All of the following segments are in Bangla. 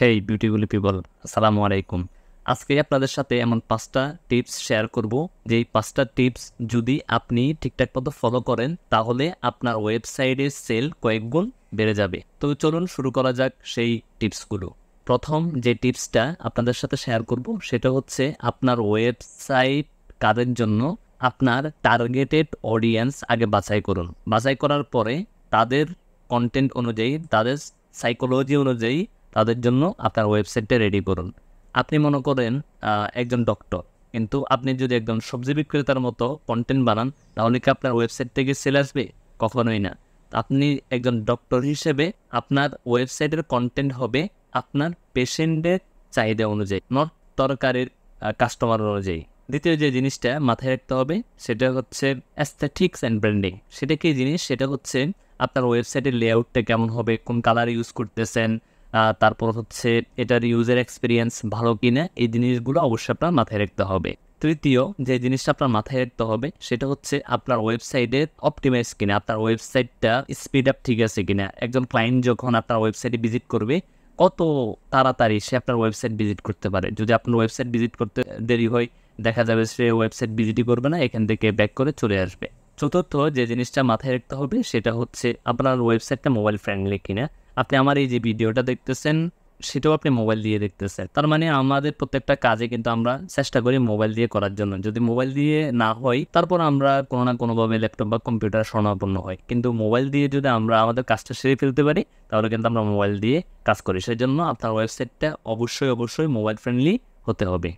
হেই বিউটিফুল পিপল, আসসালামু আলাইকুম। আজকে আপনাদের সাথে এমন 5টা টিপস শেয়ার করব, যেই 5টা টিপস যদি আপনি ঠিকঠাক মতো ফলো করেন তাহলে আপনার ওয়েবসাইটের সেল কয়েক গুণ বেড়ে যাবে। তো চলুন শুরু করা যাক সেই টিপসগুলো। প্রথম যে টিপসটা আপনাদের সাথে শেয়ার করব সেটা হচ্ছে আপনার ওয়েবসাইট কাজের জন্য আপনার টার্গেটেড অডিয়েন্স আগে বাছাই করুন। বাছাই করার পরে তাদের কন্টেন্ট অনুযায়ী, তাদের সাইকোলজি অনুযায়ী তাদের জন্য আপনার ওয়েবসাইটটা রেডি করুন। আপনি মনে করেন একজন ডক্টর, কিন্তু আপনি যদি একজন সবজি বিক্রেতার মতো কন্টেন্ট বানান তাহলে কি আপনার ওয়েবসাইট থেকে সেল আসবে? কখনোই না। আপনি একজন ডক্টর হিসেবে আপনার ওয়েবসাইটের কন্টেন্ট হবে আপনার পেশেন্টের চাহিদা অনুযায়ী, নট তরকারির কাস্টমার অনুযায়ী। দ্বিতীয় যে জিনিসটা মাথায় রাখতে হবে সেটা হচ্ছে অ্যাস্থেটিক্স অ্যান্ড ব্র্যান্ডিং। সেটা কি জিনিস? সেটা হচ্ছে আপনার ওয়েবসাইটের লেআউটটা কেমন হবে, কোন কালার ইউজ করতেছেন, তারপর হচ্ছে এটার ইউজার এক্সপিরিয়েন্স ভালো কিনা, এই জিনিসগুলো অবশ্যই আপনার মাথায় রাখতে হবে। তৃতীয় যে জিনিসটা আপনার মাথায় রাখতে হবে সেটা হচ্ছে আপনার ওয়েবসাইটের অপটিমাইজ কিনা, আপনার ওয়েবসাইটটা স্পিড আপ ঠিক আছে কিনা। একজন ক্লায়েন্ট যখন আপনার ওয়েবসাইটে ভিজিট করবে কত তাড়াতাড়ি সে আপনার ওয়েবসাইট ভিজিট করতে পারে। যদি আপনার ওয়েবসাইট ভিজিট করতে দেরি হয়, দেখা যাবে সে ওয়েবসাইট ভিজিটই করবে না, এখান থেকে ব্যাক করে চলে আসবে। চতুর্থ যে জিনিসটা মাথায় রাখতে হবে সেটা হচ্ছে আপনার ওয়েবসাইটটা মোবাইল ফ্রেন্ডলি কিনা। আপনি আমার এই যে ভিডিওটা দেখতেছেন সেটাও আপনি মোবাইল দিয়ে দেখতেছেন, তার মানে আমাদের প্রত্যেকটা কাজে কিন্তু আমরা চেষ্টা করি মোবাইল দিয়ে করার জন্য। যদি মোবাইল দিয়ে না হয় তারপর আমরা কোনো না কোনোভাবে ল্যাপটপ বা কম্পিউটার শরণাপন্ন হয়, কিন্তু মোবাইল দিয়ে যদি আমরা আমাদের কাজটা সেরে ফেলতে পারি তাহলে কিন্তু আমরা মোবাইল দিয়ে কাজ করি। সেই জন্য আপনার ওয়েবসাইটটা অবশ্যই মোবাইল ফ্রেন্ডলি হতে হবে।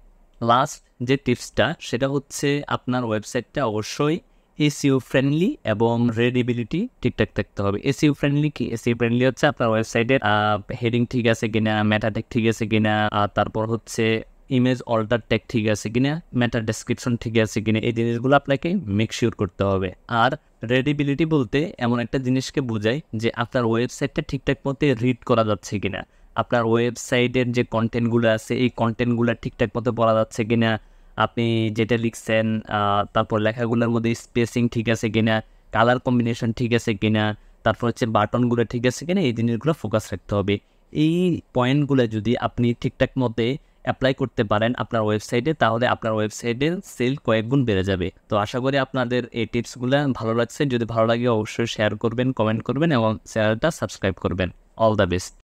লাস্ট যে টিপসটা সেটা হচ্ছে আপনার ওয়েবসাইটটা অবশ্যই এসইও ফ্রেন্ডলি এবং রিডেবিলিটি ঠিকঠাক থাকতে হবে। এসইও ফ্রেন্ডলি কি? এসইও ফ্রেন্ডলি হচ্ছে আপনার ওয়েবসাইটের হেডিং ঠিক আছে কিনা, মেটা ট্যাগ ঠিক আছে কিনা, তারপর হচ্ছে ইমেজ অল্টার ট্যাগ ঠিক আছে কিনা, মেটা ডেসক্রিপশন ঠিক আছে কিনা, এই জিনিসগুলো আপনাকে মেক শিওর করতে হবে। আর রিডেবিলিটি বলতে এমন একটা জিনিসকে বোঝায় যে আপনার ওয়েবসাইটটা ঠিকঠাক মতো রিড করা যাচ্ছে কিনা, আপনার ওয়েবসাইটের যে কন্টেন্টগুলো আছে এই কন্টেন্টগুলো ঠিকঠাক মতো পড়া যাচ্ছে কিনা, আপনি যেটা লিখছেন তারপর লেখাগুলোর মধ্যে স্পেসিং ঠিক আছে কিনা, কালার কম্বিনেশন ঠিক আছে কিনা, তারপর হচ্ছে বাটনগুলো ঠিক আছে কিনা, এই জিনিসগুলো ফোকাস রাখতে হবে। এই পয়েন্টগুলো যদি আপনি ঠিকঠাক মতে অ্যাপ্লাই করতে পারেন আপনার ওয়েবসাইটে তাহলে আপনার ওয়েবসাইটের সেল কয়েক গুণ বেড়ে যাবে। তো আশা করি আপনাদের এই টিপসগুলো ভালো লাগছে। যদি ভালো লাগে অবশ্যই শেয়ার করবেন, কমেন্ট করবেন এবং চ্যানেলটা সাবস্ক্রাইব করবেন। All the best.